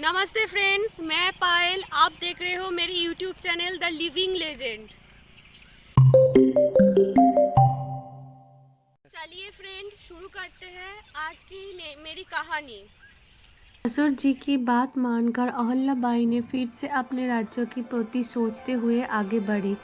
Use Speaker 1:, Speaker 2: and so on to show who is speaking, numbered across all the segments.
Speaker 1: नमस्ते फ्रेंड्स, मैं पायल। आप देख रहे हो मेरी YouTube channel the living legend. चलिए फ्रेंड, शुरू करते हैं आज की मेरी कहानी।
Speaker 2: ससुर जी की बात मानकर अहल्याबाई ने फिर से अपने राज्यों की प्रति सोचते हुए आगे बढ़ी,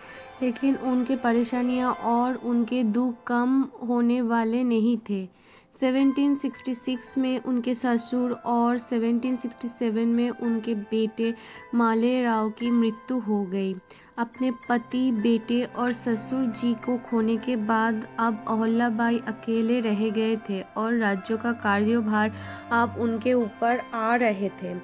Speaker 2: लेकिन उनके परेशानियां और उनके दुख कम होने वाले नहीं थे। 1766 में उनके ससुर और 1767 में उनके बेटे मालेराव की मृत्यु हो गई। अपने पति, बेटे और ससुर जी को खोने के बाद अब अहल्याबाई अकेले रह गए थे और राज्यों का कार्यभार अब उनके ऊपर आ रहे थे।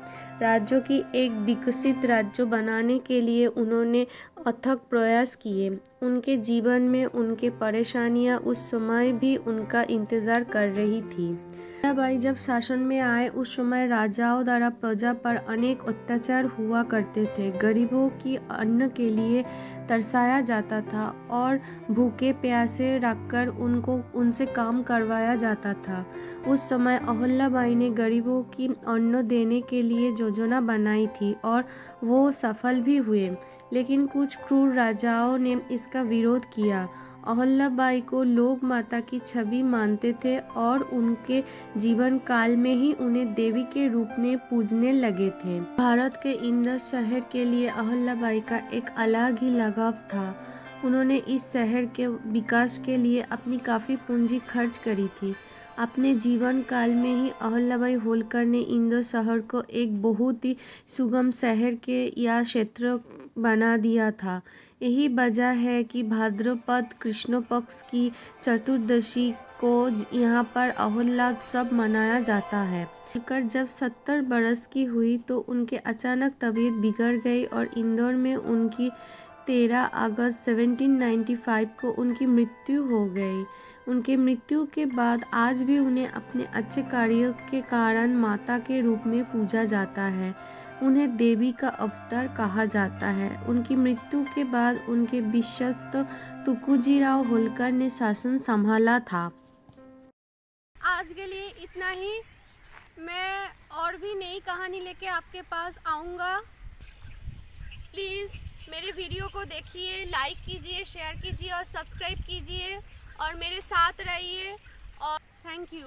Speaker 2: राज्यों की एक विकसित राज्य बनाने के लिए उन्होंने अथक प्रयास किए। उनके जीवन में उनके परेशानियां उस समय भी उनका इंतजार कर रही थी। अहल्याबाई जब शासन में आए उस समय राजाओं द्वारा प्रजा पर अनेक अत्याचार हुआ करते थे। गरीबों की अन्न के लिए तरसाया जाता था और भूखे प्यासे रखकर उनसे काम करवाया जाता था। उस समय अहल्याबाई ने गरीबों की अन्न देने के लिए योजना बनाई थी और वो सफल भी हुए, लेकिन कुछ क्रूर राजाओं ने इसका विरोध किया। अहल्याबाई को लोग माता की छवि मानते थे और उनके जीवन काल में ही उन्हें देवी के रूप में पूजने लगे थे। भारत के इंदौर शहर के लिए अहल्याबाई का एक अलग ही लगाव था। उन्होंने इस शहर के विकास के लिए अपनी काफी पूंजी खर्च करी थी। अपने जीवन काल में ही अहल्याबाई होलकर ने इंदौर शहर को एक बहुत ही सुगम शहर के या क्षेत्र बना दिया था। यही वजह है कि भाद्रपद कृष्ण पक्ष की चतुर्दशी को यहाँ पर अहोत्सव मनाया जाता है। होलकर जब 70 बरस की हुई तो उनके अचानक तबीयत बिगड़ गई और इंदौर में उनकी 13 अगस्त 1795 को उनकी मृत्यु हो गई। उनके मृत्यु के बाद आज भी उन्हें अपने अच्छे कार्यों के कारण माता के रूप में पूजा जाता है। उन्हें देवी का अवतार कहा जाता है। उनकी मृत्यु के बाद उनके विश्वस्त तुकोजीराव होलकर ने शासन संभाला था।
Speaker 1: आज के लिए इतना ही। मैं और भी नई कहानी लेके आपके पास आऊँगा। प्लीज़ मेरे वीडियो को देखिए, लाइक कीजिए, शेयर कीजिए और सब्सक्राइब कीजिए और मेरे साथ रहिए। और थैंक यू।